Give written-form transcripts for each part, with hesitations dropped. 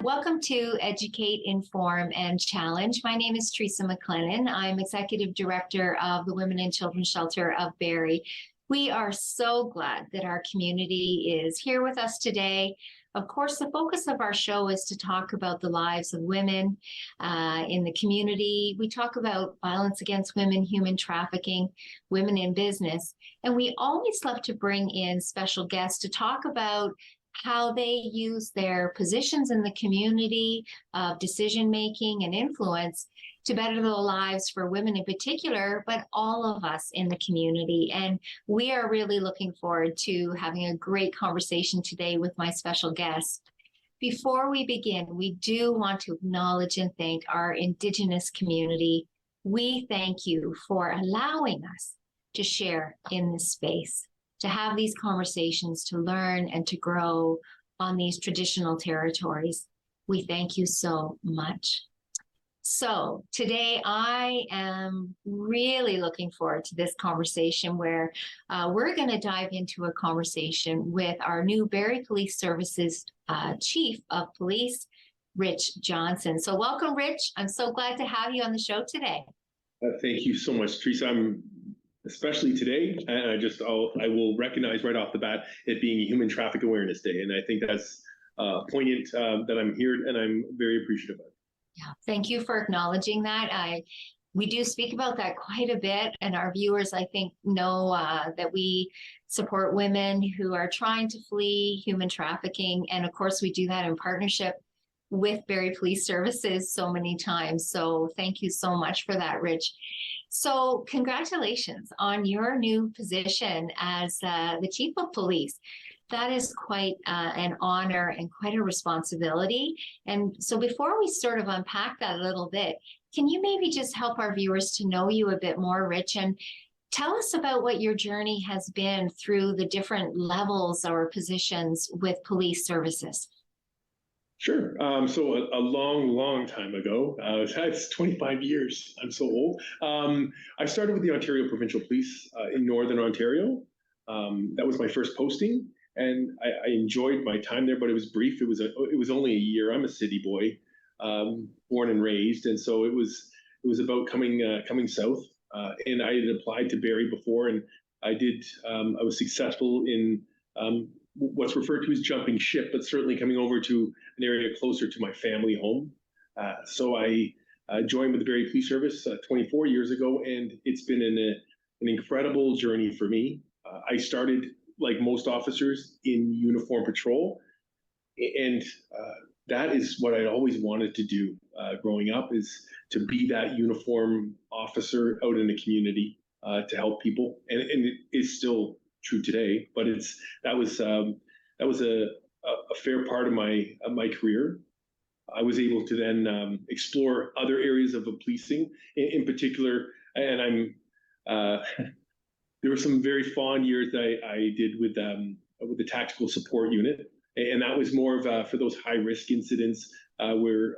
Welcome to Educate, Inform, and Challenge. My name is Teresa MacLennan. I'm Executive Director of the Women and Children's Shelter of Barrie. We are so glad that our community is here with us today. Of course, the focus of our show is to talk about the lives of women in the community. We talk about violence against women, human trafficking, women in business, and we always love to bring in special guests to talk about how they use their positions in the community of decision-making and influence to better the lives for women in particular, but all of us in the community. And we are really looking forward to having a great conversation today with my special guest. Before we begin, we do want to acknowledge and thank our Indigenous community. We thank you for allowing us to share in this space, to have these conversations, to learn and to grow on these traditional territories. We thank you so much. So today I am really looking forward to this conversation where we're going to dive into a conversation with our new Barrie Police Services Chief of Police, Rich Johnston. So welcome, Rich. I'm so glad to have you on the show today. Thank you so much, Teresa. Especially today, and I will recognize right off the bat it being Human Traffic Awareness Day, and I think that's poignant that I'm here, and I'm very appreciative of it. Yeah, thank you for acknowledging that. We do speak about that quite a bit, and our viewers, I think, know that we support women who are trying to flee human trafficking, and of course, we do that in partnership with Barrie Police Services so many times. So thank you so much for that, Rich. So congratulations on your new position as the Chief of Police. That is quite an honor and quite a responsibility. And so before we sort of unpack that a little bit, can you maybe just help our viewers to know you a bit more, Rich, and tell us about what your journey has been through the different levels or positions with police services? Sure. So a long time ago, that's 25 years. I'm so old. I started with the Ontario Provincial Police in Northern Ontario. That was my first posting, and I enjoyed my time there, but it was brief. It was only a year. I'm a city boy, born and raised, and so it was about coming south. And I had applied to Barrie before, and I was successful in what's referred to as jumping ship, but certainly coming over to an area closer to my family home. So I joined with the Barrie Police Service 24 years ago, and it's been an incredible journey for me. I started, like most officers, in uniform patrol, and that is what I always wanted to do growing up, is to be that uniform officer out in the community to help people, and it is still true today, but that was a fair part of my career. I was able to then explore other areas of policing, in particular, and there were some very fond years that I did with the Tactical Support Unit, and that was more of for those high risk incidents where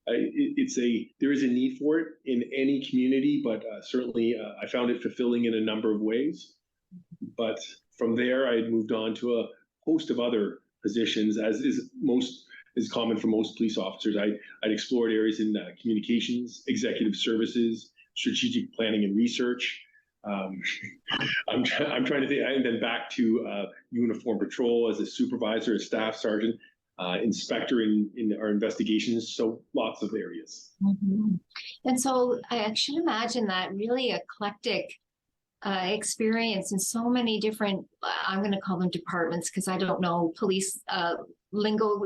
there is a need for it in any community, but certainly I found it fulfilling in a number of ways. But from there, I had moved on to a host of other positions, as is common for most police officers. I'd explored areas in communications, executive services, strategic planning and research. I'm trying to think, and then back to uniform patrol as a supervisor, a staff sergeant, inspector in our investigations. So lots of areas. Mm-hmm. And so I should imagine that really eclectic experience in so many different, I'm going to call them departments because I don't know police lingo,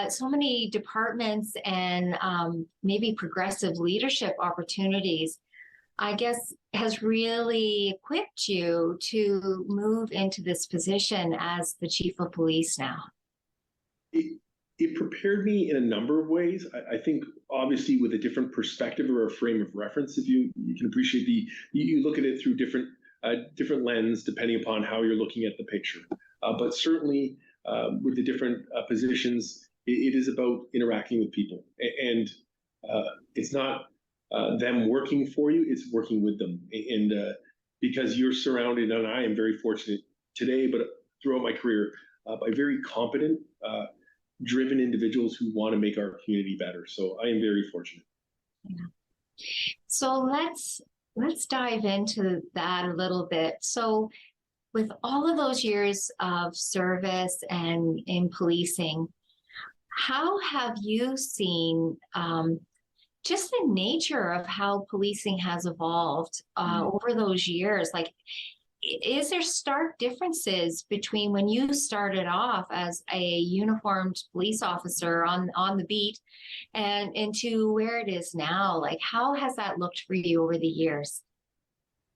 so many departments and maybe progressive leadership opportunities, I guess, has really equipped you to move into this position as the Chief of Police now. It prepared me in a number of ways. I think, obviously, with a different perspective or a frame of reference, if you can appreciate you look at it through different lens depending upon how you're looking at the picture. But certainly, with the different positions, it is about interacting with people, and it's not them working for you; it's working with them. And because you're surrounded, and I am very fortunate today, but throughout my career, by very competent driven individuals who want to make our community better. So I am very fortunate. Yeah. So let's dive into that a little bit. So with all of those years of service and in policing, how have you seen just the nature of how policing has evolved over those years? Like, is there stark differences between when you started off as a uniformed police officer on the beat and into where it is now? Like, how has that looked for you over the years?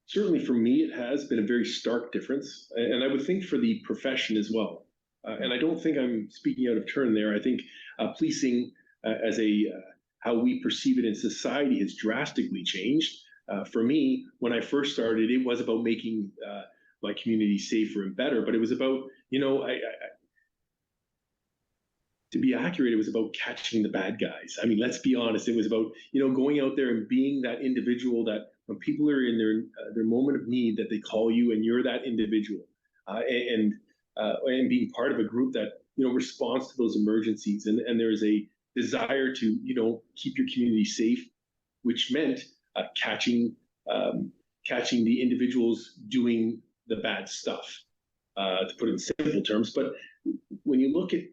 Certainly for me, it has been a very stark difference. And I would think for the profession as well. And I don't think I'm speaking out of turn there. I think policing as how we perceive it in society has drastically changed. For me, when I first started, it was about making my community safer and better, but it was about, to be accurate, it was about catching the bad guys. I mean, let's be honest. It was about, going out there and being that individual that when people are in their moment of need, that they call you and you're that individual, and being part of a group that, responds to those emergencies. And there's a desire to, keep your community safe, which meant catching the individuals doing the bad stuff, to put it in simple terms. But when you look at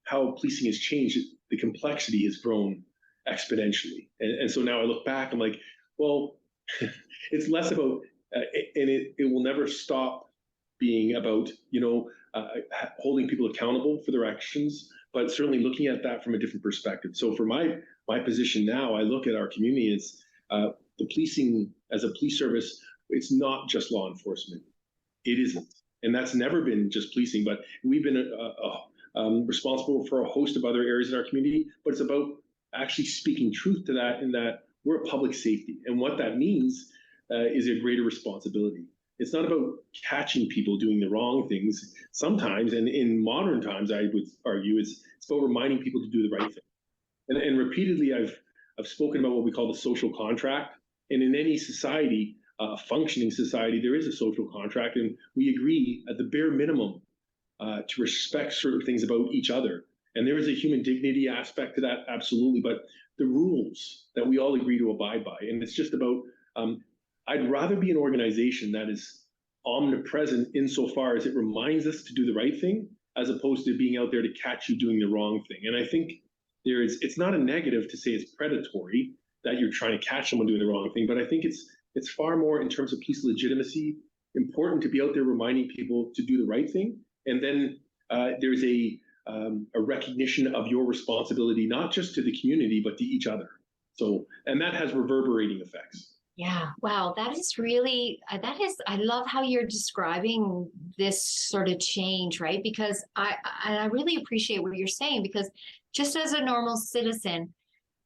how policing has changed, the complexity has grown exponentially. And so now I look back, I'm like, well, it's less about, and it will never stop being about, holding people accountable for their actions, but certainly looking at that from a different perspective. So for my position now, I look at our community as the policing as a police service. It's not just law enforcement. It isn't. And that's never been just policing, but we've been responsible for a host of other areas in our community, but it's about actually speaking truth to that, in that we're a public safety. And what that means is a greater responsibility. It's not about catching people doing the wrong things. Sometimes, and in modern times, I would argue, it's about reminding people to do the right thing. And repeatedly, I've spoken about what we call the social contract. And in any society, a functioning society, there is a social contract, and we agree at the bare minimum to respect certain things about each other. And there is a human dignity aspect to that, absolutely. But the rules that we all agree to abide by, and it's just about, I'd rather be an organization that is omnipresent insofar as it reminds us to do the right thing, as opposed to being out there to catch you doing the wrong thing. And I think it's not a negative to say it's predatory that you're trying to catch someone doing the wrong thing, but I think it's far more, in terms of police legitimacy, important to be out there reminding people to do the right thing. And then there's a recognition of your responsibility, not just to the community, but to each other. So, and that has reverberating effects. Yeah, wow, that is really, I love how you're describing this sort of change, right? Because I really appreciate what you're saying, because just as a normal citizen,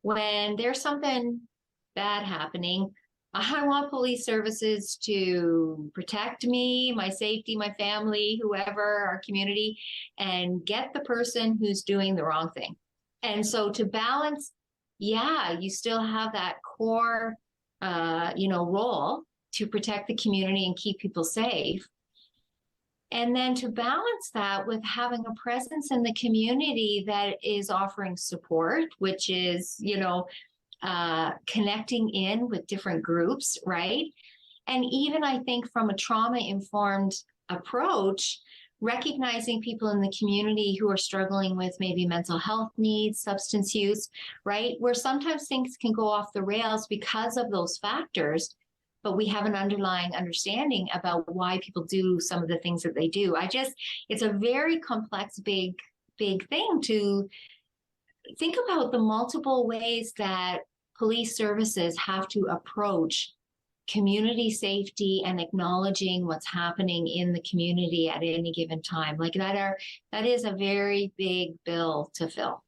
when there's something bad happening, I want police services to protect me, my safety, my family, whoever, our community, and get the person who's doing the wrong thing. And so to balance, yeah, you still have that core role to protect the community and keep people safe. And then to balance that with having a presence in the community that is offering support, which is, connecting in with different groups, right? And even I think from a trauma-informed approach, recognizing people in the community who are struggling with maybe mental health needs, substance use, right? Where sometimes things can go off the rails because of those factors, but we have an underlying understanding about why people do some of the things that they do. It's a very complex, big thing to think about, the multiple ways that police services have to approach community safety and acknowledging what's happening in the community at any given time. Like that is a very big bill to fill.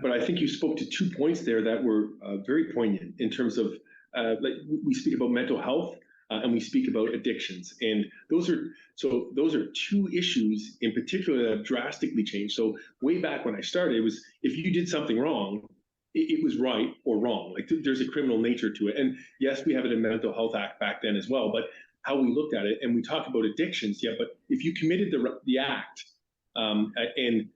But I think you spoke to 2 points there that were very poignant in terms of, like we speak about mental health and we speak about addictions. And those are 2 issues in particular that have drastically changed. So way back when I started, it was, if you did something wrong, it was right or wrong. Like there's a criminal nature to it. And yes, we have it in Mental Health Act back then as well, but how we looked at it, and we talk about addictions, yeah, but if you committed the act and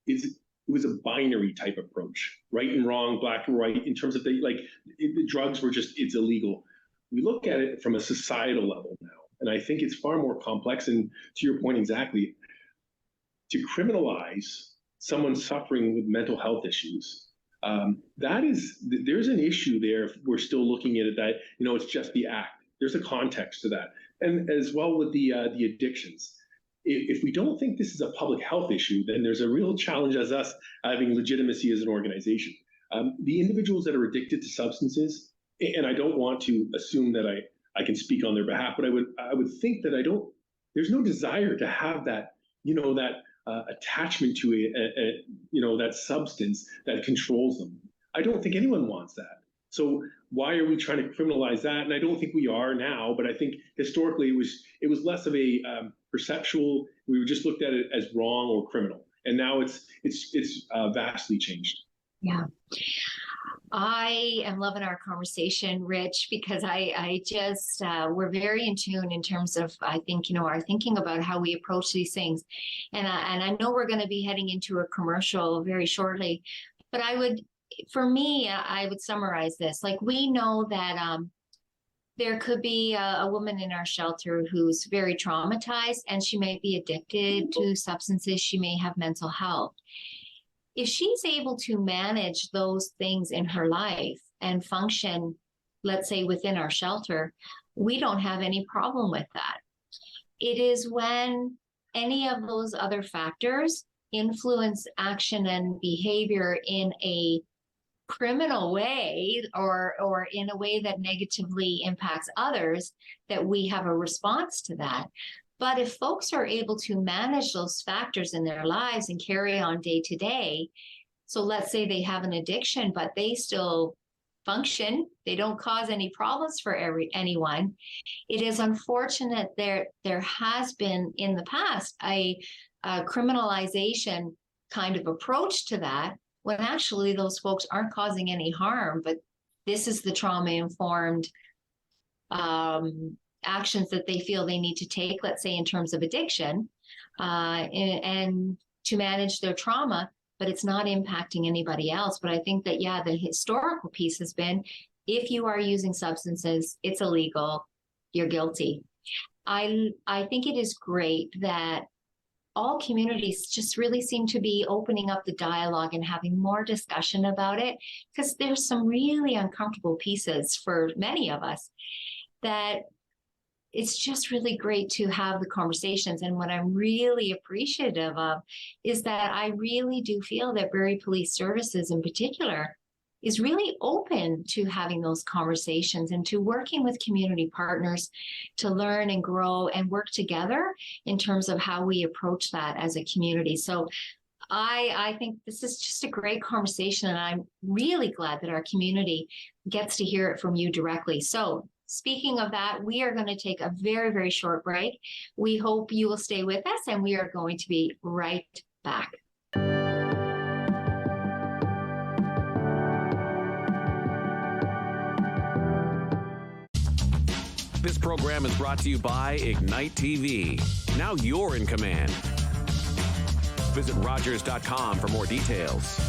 it was a binary type approach, right and wrong, black and white, in terms of the drugs were just, it's illegal. We look at it from a societal level now, and I think it's far more complex. And to your point exactly, to criminalize someone suffering with mental health issues, there's an issue there. We're still looking at it that, it's just the act. There's a context to that. And as well with the addictions. If we don't think this is a public health issue, then there's a real challenge as us having legitimacy as an organization. The individuals that are addicted to substances, and I don't want to assume that I can speak on their behalf, but I would think that there's no desire to have that, attachment to that substance that controls them. I don't think anyone wants that. So why are we trying to criminalize that? And I don't think we are now, but I think historically it was less of a perceptual. We just looked at it as wrong or criminal, and now it's vastly changed. Yeah. I am loving our conversation, Rich, because I just, we're very in tune in terms of, I think, our thinking about how we approach these things. And I know we're going to be heading into a commercial very shortly, but for me, I would summarize this. Like, we know that there could be a woman in our shelter who's very traumatized, and she may be addicted to substances. She may have mental health. If she's able to manage those things in her life and function, let's say, within our shelter, we don't have any problem with that. It is when any of those other factors influence action and behavior in a criminal way or in a way that negatively impacts others that we have a response to that. But if folks are able to manage those factors in their lives and carry on day to day, so let's say they have an addiction, but they still function, they don't cause any problems for anyone. It is unfortunate there has been in the past a criminalization kind of approach to that, when actually those folks aren't causing any harm, but this is the trauma-informed actions that they feel they need to take, let's say in terms of addiction, and to manage their trauma, but it's not impacting anybody else. But I think that, the historical piece has been, if you are using substances, it's illegal, you're guilty. I think it is great that all communities just really seem to be opening up the dialogue and having more discussion about it, because there's some really uncomfortable pieces for many of us that it's just really great to have the conversations. And what I'm really appreciative of is that I really do feel that Barrie Police Services in particular is really open to having those conversations and to working with community partners to learn and grow and work together in terms of how we approach that as a community. So I think this is just a great conversation, and I'm really glad that our community gets to hear it from you directly. So speaking of that, we are going to take a very, very short break. We hope you will stay with us, and we are going to be right back. This program is brought to you by Ignite TV. Now you're in command. Visit Rogers.com for more details.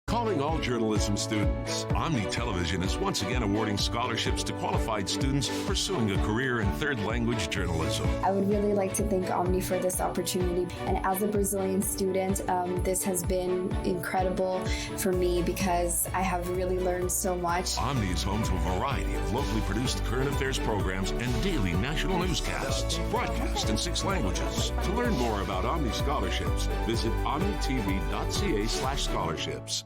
Calling all journalism students, Omni Television is once again awarding scholarships to qualified students pursuing a career in third language journalism. I would really like to thank Omni for this opportunity. And as a Brazilian student, this has been incredible for me because I have really learned so much. Omni is home to a variety of locally produced current affairs programs and daily national newscasts, broadcast in 6 languages. To learn more about Omni scholarships, visit omnitv.ca/scholarships.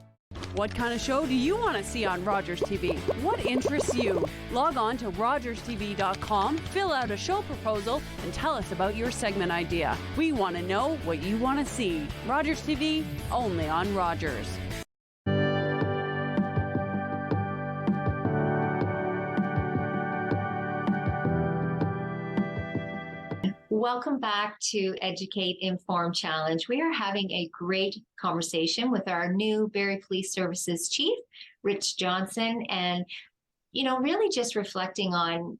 What kind of show do you want to see on Rogers TV? What interests you? Log on to rogerstv.com, fill out a show proposal, and tell us about your segment idea. We want to know what you want to see. Rogers TV, only on Rogers. Welcome back to Educate, Inform, Challenge. We are having a great conversation with our new Barrie Police Services Chief, Rich Johnston, and, really just reflecting on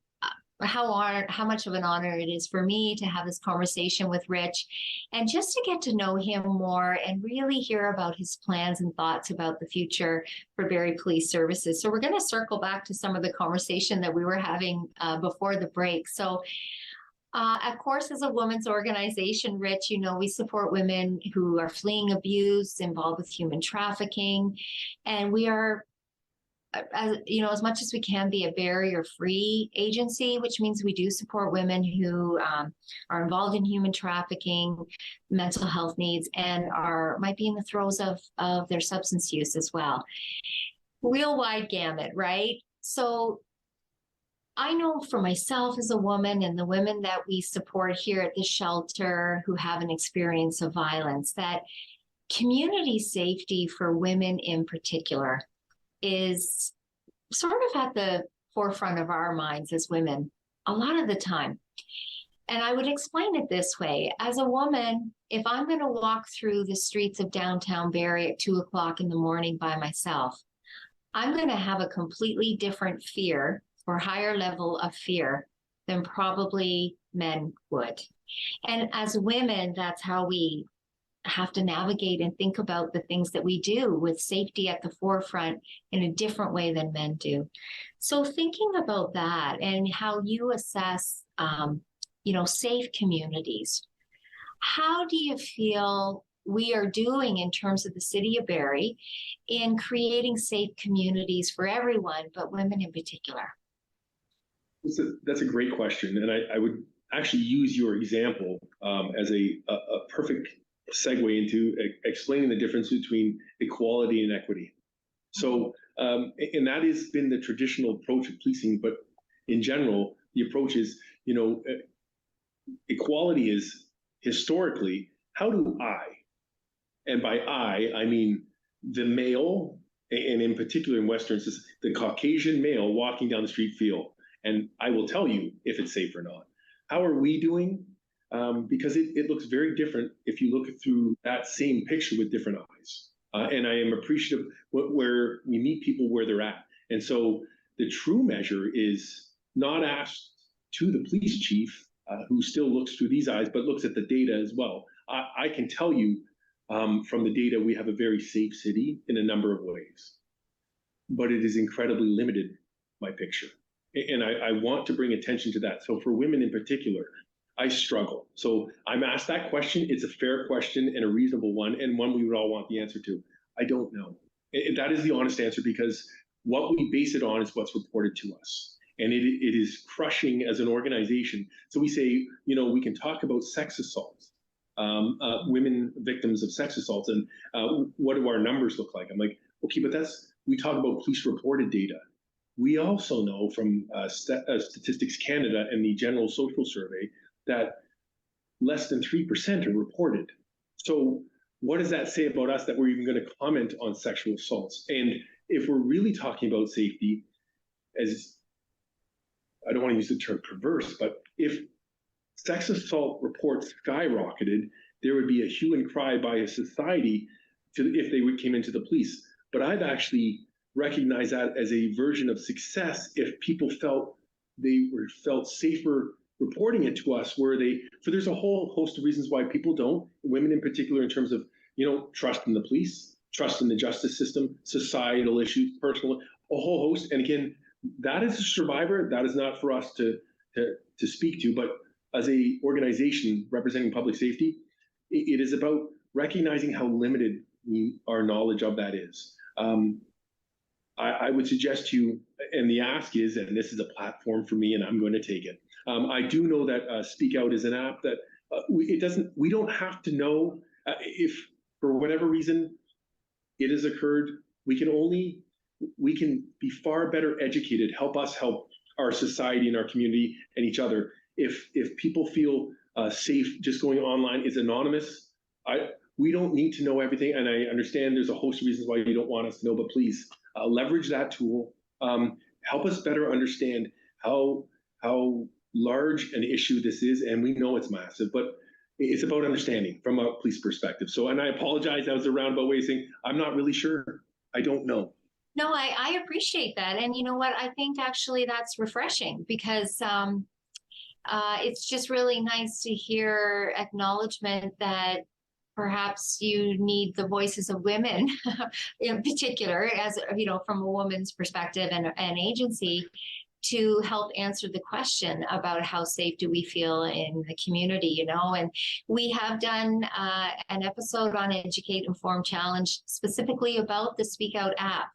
how much of an honor it is for me to have this conversation with Rich and just to get to know him more and really hear about his plans and thoughts about the future for Barrie Police Services. So we're going to circle back to some of the conversation that we were having before the break. So of course, as a women's organization, Rich, you know, we support women who are fleeing abuse, involved with human trafficking, and we are, you know, as much as we can, be a barrier-free agency, which means we do support women who are involved in human trafficking, mental health needs, and might be in the throes of their substance use as well. Real wide gamut, right? So I know for myself as a woman and the women that we support here at the shelter who have an experience of violence, that community safety for women in particular is sort of at the forefront of our minds as women a lot of the time. And I would explain it this way. As a woman, if I'm going to walk through the streets of downtown Barrie at 2:00 in the morning by myself, I'm going to have a completely different fear or higher level of fear than probably men would. And as women, that's how we have to navigate and think about the things that we do with safety at the forefront in a different way than men do. So thinking about that and how you assess, you know, safe communities, how do you feel we are doing in terms of the city of Barrie in creating safe communities for everyone, but women in particular? That's a great question. And I would actually use your example as a perfect segue into explaining the difference between equality and equity. So, and that has been the traditional approach of policing, but in general, the approach is, you know, equality is historically, how do I, and by I mean the male, and in particular in Western, the Caucasian male walking down the street feel, and I will tell you if it's safe or not. How are we doing? Because it looks very different if you look through that same picture with different eyes. And I am appreciative where we meet people where they're at. And so the true measure is not asked to the police chief, who still looks through these eyes, but looks at the data as well. I can tell you from the data, we have a very safe city in a number of ways, but it is incredibly limited, my picture. And I want to bring attention to that. So for women in particular, I struggle. So I'm asked that question. It's a fair question and a reasonable one, and one we would all want the answer to. I don't know. That is the honest answer, because what we base it on is what's reported to us. And it is crushing as an organization. So we say, you know, we can talk about sex assaults, women victims of sex assaults, and what do our numbers look like? I'm like, okay, but we talk about police reported data. We also know from Statistics Canada and the General Social Survey that less than 3% are reported. So what does that say about us that we're even going to comment on sexual assaults? And if we're really talking about safety, as I don't want to use the term perverse, but if sex assault reports skyrocketed, there would be a hue and cry by a society if they came into the police. But I've actually recognized that as a version of success if people felt safer reporting it to us, so there's a whole host of reasons why people don't, women in particular, in terms of, you know, trust in the police, trust in the justice system, societal issues, personal, a whole host. And again, that is a survivor. That is not for us to speak to, but as a organization representing public safety, it is about recognizing how limited our knowledge of that is. I would suggest to you, and the ask is, and this is a platform for me, and I'm going to take it. I do know that Speak Out is an app that we don't have to know if for whatever reason it has occurred. We can be far better educated, help us help our society and our community and each other. If people feel safe just going online, is anonymous. We don't need to know everything, and I understand there's a host of reasons why you don't want us to know, but please leverage that tool. Help us better understand how large an issue this is, and we know it's massive, but it's about understanding from a police perspective. So, and I apologize, that was a roundabout way of saying I'm not really sure. I don't know. No, I appreciate that. And you know what? I think actually that's refreshing because It's just really nice to hear acknowledgement that perhaps you need the voices of women in particular, as you know, from a woman's perspective and agency, to help answer the question about how safe do we feel in the community, you know. And we have done an episode on Educate, Inform, Challenge specifically about the Speak Out app.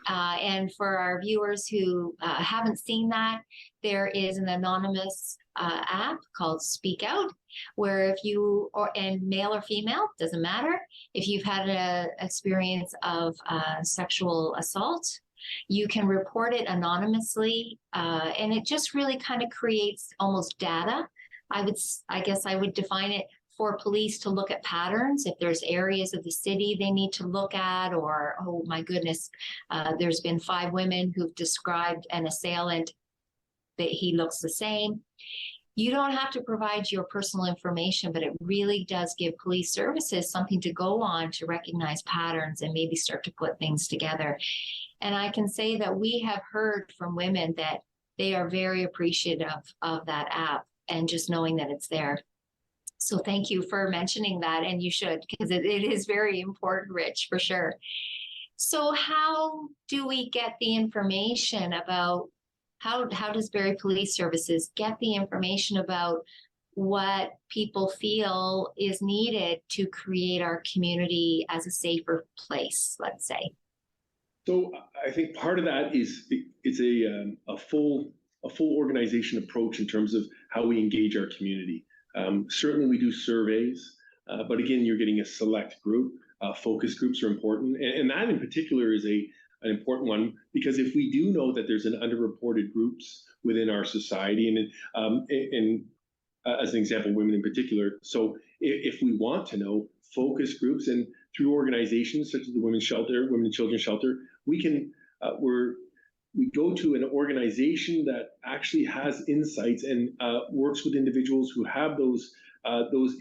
And for our viewers who haven't seen that, there is an anonymous app called Speak Out, where if you, and male or female, doesn't matter, if you've had an experience of sexual assault, you can report it anonymously, and it just really kind of creates almost data. I guess I would define it for police to look at patterns. If there's areas of the city they need to look at, or, oh my goodness, there's been 5 women who've described an assailant that he looks the same. You don't have to provide your personal information, but it really does give police services something to go on to recognize patterns and maybe start to put things together. And I can say that we have heard from women that they are very appreciative of that app and just knowing that it's there. So thank you for mentioning that, and you should, because it is very important, Rich, for sure. So how do we get the information about, how does Barrie Police Services get the information about what people feel is needed to create our community as a safer place, let's say? So I think part of that is it's a full organization approach in terms of how we engage our community. Certainly we do surveys, but again, you're getting a select group. Focus groups are important, and that in particular is an important one, because if we do know that there's an underreported groups within our society, and as an example, women in particular. So if we want to know focus groups, and through organizations such as the Women's Shelter, Women and Children's Shelter, we can we go to an organization that actually has insights and works with individuals who have those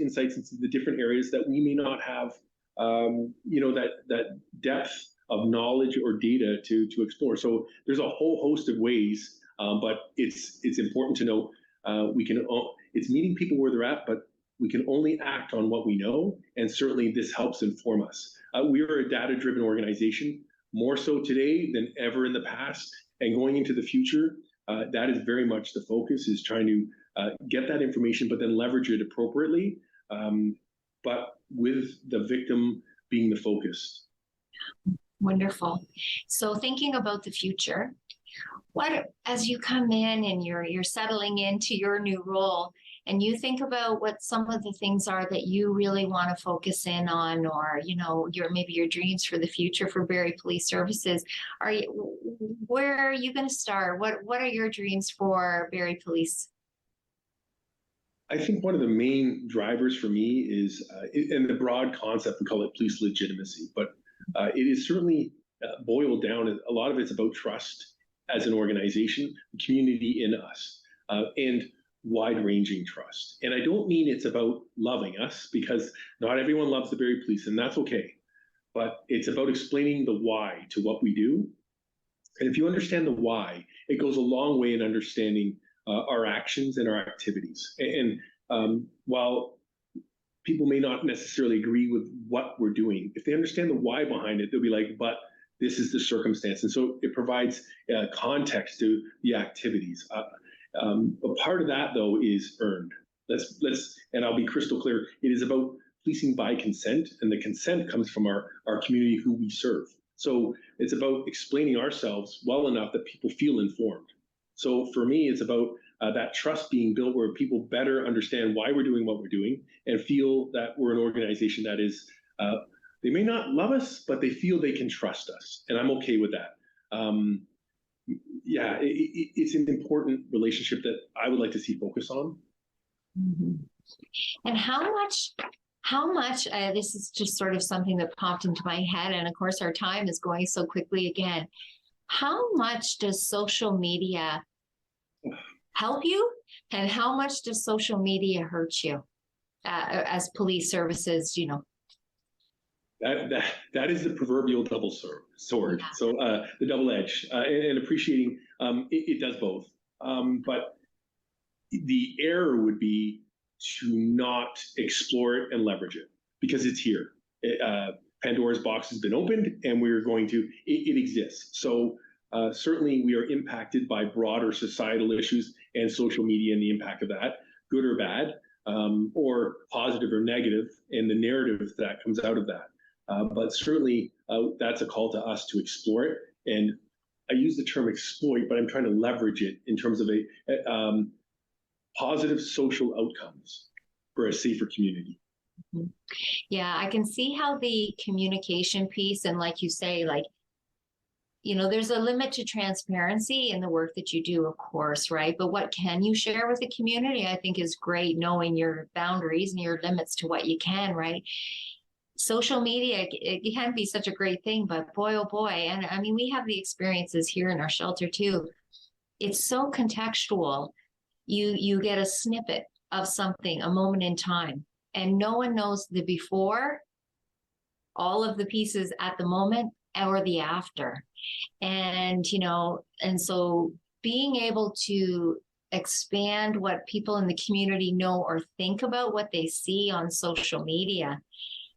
insights into the different areas that we may not have, that depth of knowledge or data to explore. So there's a whole host of ways, but it's important to know it's meeting people where they're at, but we can only act on what we know, and certainly this helps inform us. We are a data-driven organization, more so today than ever in the past, and going into the future, that is very much the focus, is trying to get that information, but then leverage it appropriately, but with the victim being the focus. Wonderful. So thinking about the future, as you come in and you're settling into your new role, and you think about what some of the things are that you really want to focus in on, or maybe your dreams for the future for Barrie Police Services, where are you going to start? What are your dreams for Barrie Police? I think one of the main drivers for me is, in the broad concept, we call it police legitimacy, but it is certainly boiled down. A lot of it's about trust as an organization, the community in us, and wide-ranging trust. And I don't mean it's about loving us, because not everyone loves the Barrie Police, and that's okay. But it's about explaining the why to what we do. And if you understand the why, it goes a long way in understanding our actions and our activities. And while people may not necessarily agree with what we're doing, if they understand the why behind it, they'll be like, but this is the circumstance. And so it provides context to the activities. A part of that, though, is earned. And I'll be crystal clear, it is about policing by consent, and the consent comes from our community who we serve. So it's about explaining ourselves well enough that people feel informed. So for me, it's about that trust being built, where people better understand why we're doing what we're doing, and feel that we're an organization that is, they may not love us, but they feel they can trust us. And I'm okay with that. It's an important relationship that I would like to see focus on. Mm-hmm. And how much, this is just sort of something that popped into my head, and of course our time is going so quickly again. How much does social media help you, and how much does social media hurt you as police services, That is the proverbial double sword. Yeah. So the double edge, and appreciating it does both. But the error would be to not explore it and leverage it, because it's here. Pandora's box has been opened, and we're going to, it exists. So certainly we are impacted by broader societal issues and social media and the impact of that, good or bad, or positive or negative, and the narrative that comes out of that. But certainly that's a call to us to explore it. And I use the term exploit, but I'm trying to leverage it in terms of a positive social outcomes for a safer community. Mm-hmm. Yeah, I can see how the communication piece, and like you say, like, you know, there's a limit to transparency in the work that you do, of course, right? But what can you share with the community, I think is great, knowing your boundaries and your limits to what you can, right? Social media, it can be such a great thing, but boy, oh boy. And I mean, we have the experiences here in our shelter too. It's so contextual. You get a snippet of something, a moment in time, and no one knows the before, all of the pieces at the moment, or the after. And, you know, and so being able to expand what people in the community know or think about what they see on social media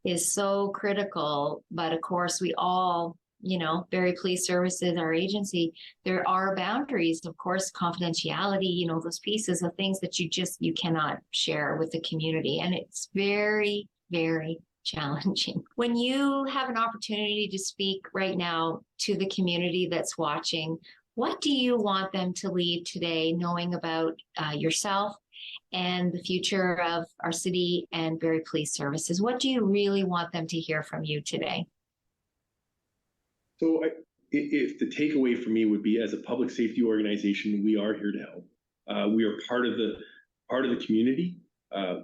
is so critical. But of course, we all, you know, Barrie Police Services, our agency, there are boundaries, of course, confidentiality, you know, those pieces of things that you cannot share with the community. And it's very, very challenging. When you have an opportunity to speak right now to the community that's watching, what do you want them to leave today knowing about yourself and the future of our city and Barrie Police Services? What do you really want them to hear from you today? So if the takeaway for me would be, as a public safety organization, we are here to help. We are part of the community.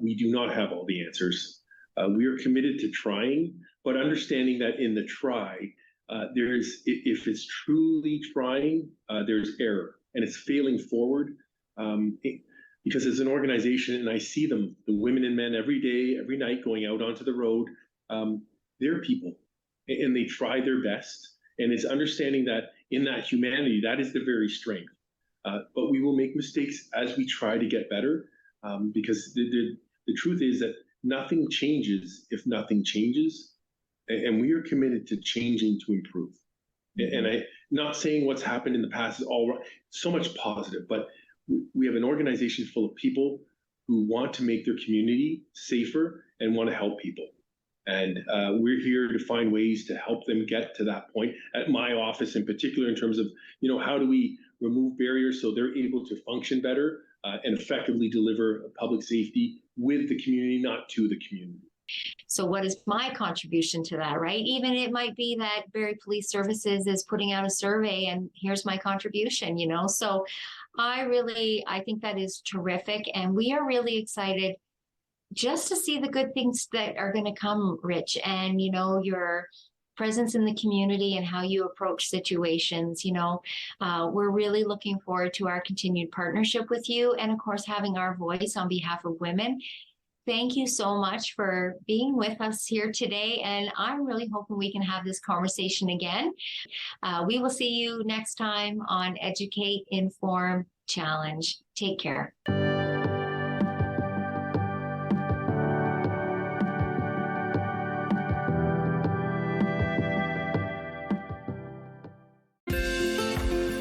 We do not have all the answers. We are committed to trying, but understanding that in the try, if it's truly trying, there's error, and it's failing forward. Because as an organization, and I see them, the women and men every day, every night going out onto the road, they're people, and they try their best. And it's understanding that in that humanity, that is the very strength. But we will make mistakes as we try to get better, because the truth is that nothing changes if nothing changes. And we are committed to changing to improve. And I'm not saying what's happened in the past is all right, so much positive, but we have an organization full of people who want to make their community safer and want to help people. And we're here to find ways to help them get to that point. At my office in particular, in terms of, you know, how do we remove barriers so they're able to function better and effectively deliver public safety with the community, not to the community. So what is my contribution to that, right? Even it might be that Barrie Police Services is putting out a survey and here's my contribution, you know? So I think that is terrific. And we are really excited just to see the good things that are going to come, Rich, and, you know, your presence in the community and how you approach situations. You know, we're really looking forward to our continued partnership with you, and of course, having our voice on behalf of women. Thank you so much for being with us here today. And I'm really hoping we can have this conversation again. We will see you next time on Educate, Inform, Challenge. Take care.